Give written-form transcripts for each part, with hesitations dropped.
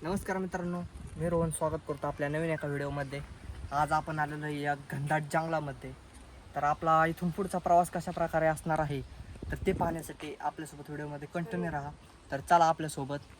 नमस्कार मित्रांनो, मी रोहन स्वागत करतो आपल्या नवीन एका व्हिडिओमध्ये. आज आपण आलेलो आहे या घनदाट जंगलामध्ये. तर आपला इथून पुढचा प्रवास कशा प्रकारे असणार आहे तर ते पाहण्यासाठी आपल्यासोबत व्हिडिओमध्ये कंटिन्यू राहा. तर चला आपल्यासोबत.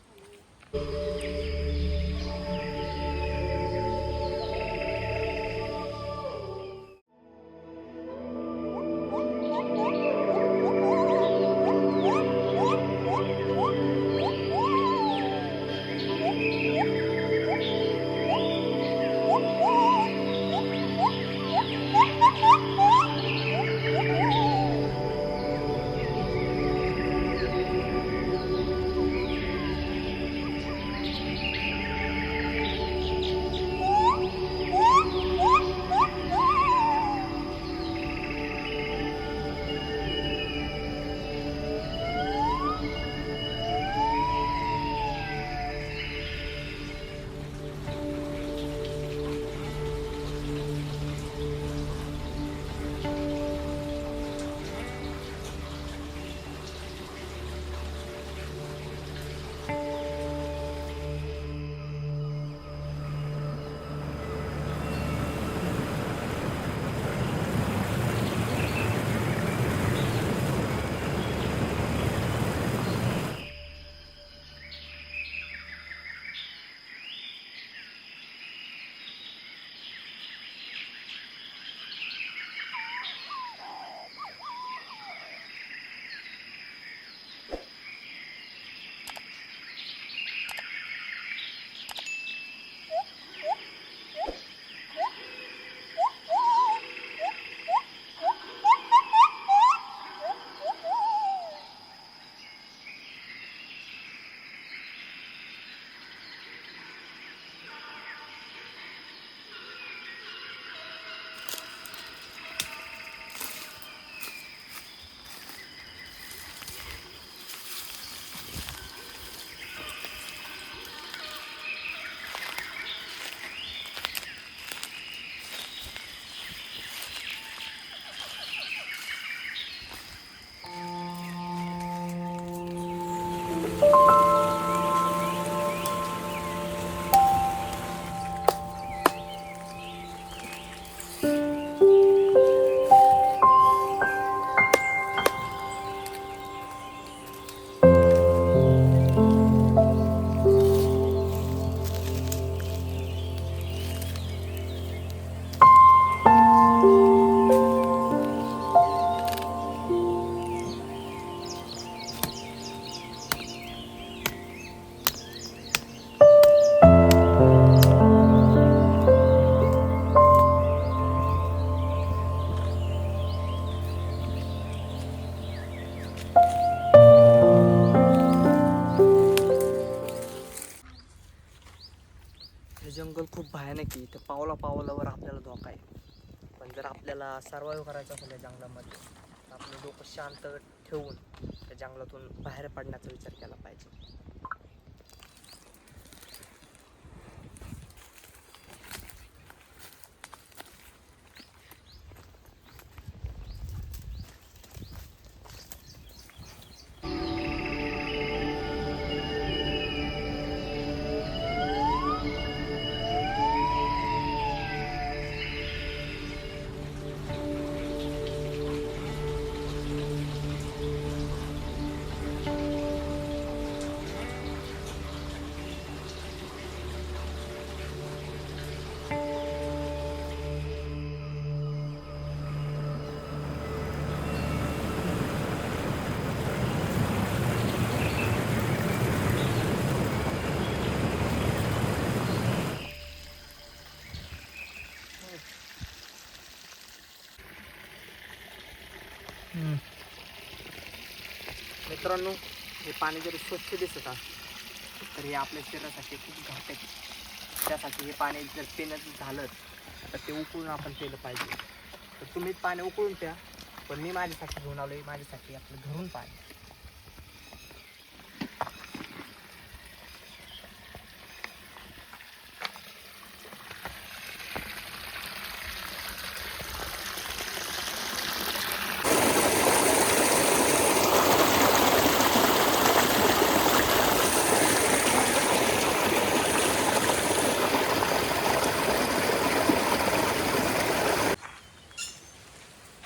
हे जंगल खूप भयानक आहे. इथं पावलावर आपल्याला धोका आहे. पण जर आपल्याला सर्वाइव्ह करायचं असेल या जंगलामध्ये तर आपलं डोकं शांत ठेवून त्या जंगलातून बाहेर पडण्याचा विचार केला पाहिजे. मित्रांनो, हे पाणी जरी स्वच्छ दिसत असलं तर हे आपल्या शरीरासाठी खूप घातक आहे. त्यासाठी हे पाणी जर पिण्याचं झालं तर ते उकळून आपण पिलं पाहिजे. तर तुम्ही पाणी उकळून प्या, पण मी माझ्यासाठी घेऊन आलो आहे माझ्यासाठी आपलं घरून पाणी.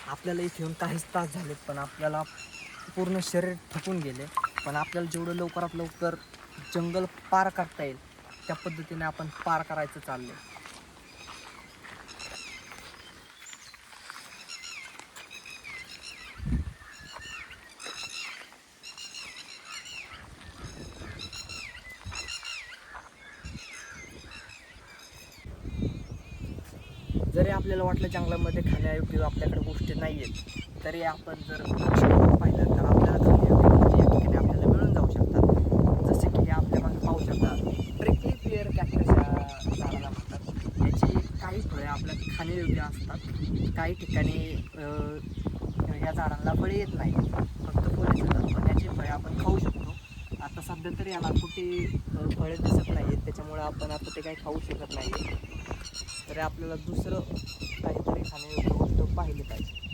आपल्याला इथे येऊन काहीच तास झालेत, पण आपल्याला पूर्ण शरीर थकून गेले. पण आपल्याला जेवढं लवकरात लवकर जंगल पार करता येईल त्या पद्धतीने आपण पार करायचं चाललं आहे. जरी आपल्याला वाटलं जंगलामध्ये खाण्यायोग्य आपल्याकडे गोष्टी नाही आहेत, तरी आपण जर पाहिलं तर आपल्याला खाण्यायोग्य गोष्टी या ठिकाणी आपल्याला मिळून जाऊ शकतात. जसे की हे आपल्या मागे पाहू शकतात, प्रिकली पेअर कॅक्टस या झाडाला म्हणतात. याची काही फळे आपल्या खाण्यायोग्य असतात. काही ठिकाणी या झाडांना फळे येत नाही, फक्त फळे येतात, पण याची फळे आपण खाऊ शकतो. आता सध्या तरी याला कुठे फळे दिसत नाही आहेत, त्याच्यामुळे आपण आता ते काही खाऊ शकत नाही. तरी आपल्याला दुसरं काहीतरी खाण्यायोग्य गोष्ट पाहिली पाहिजे.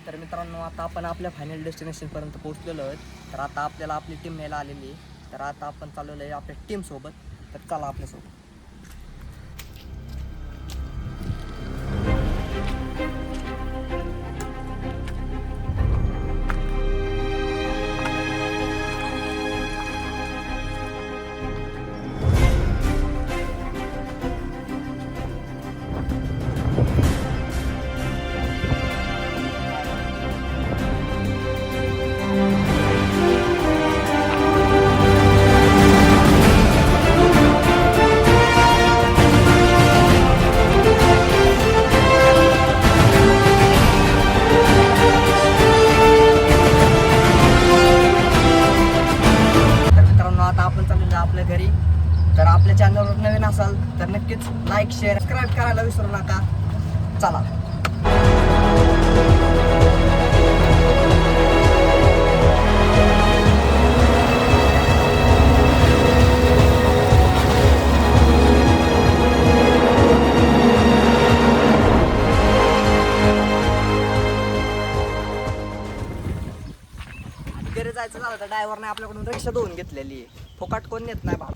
तर मित्रांनो, आता आपण आपल्या फायनल डेस्टिनेशनपर्यंत पोहोचलेलो आहोत. तर आता आपल्याला आपली टीम न्यायला आलेली आहे. तर आता आपण चाललेलो आहे आपल्या टीमसोबत. तर चला आपल्यासोबत. आपल्या घरी. तर आपल्या चॅनलवर नवीन असाल तर नक्कीच लाईक शेअर सबस्क्राईब करायला विसरू नका. चला. घरी जायचं झालं तर ड्रायव्हरने आपल्याकडून रिक्षा धुवून घेतलेली आहे. फुकट कोण नेत नाही भाऊ.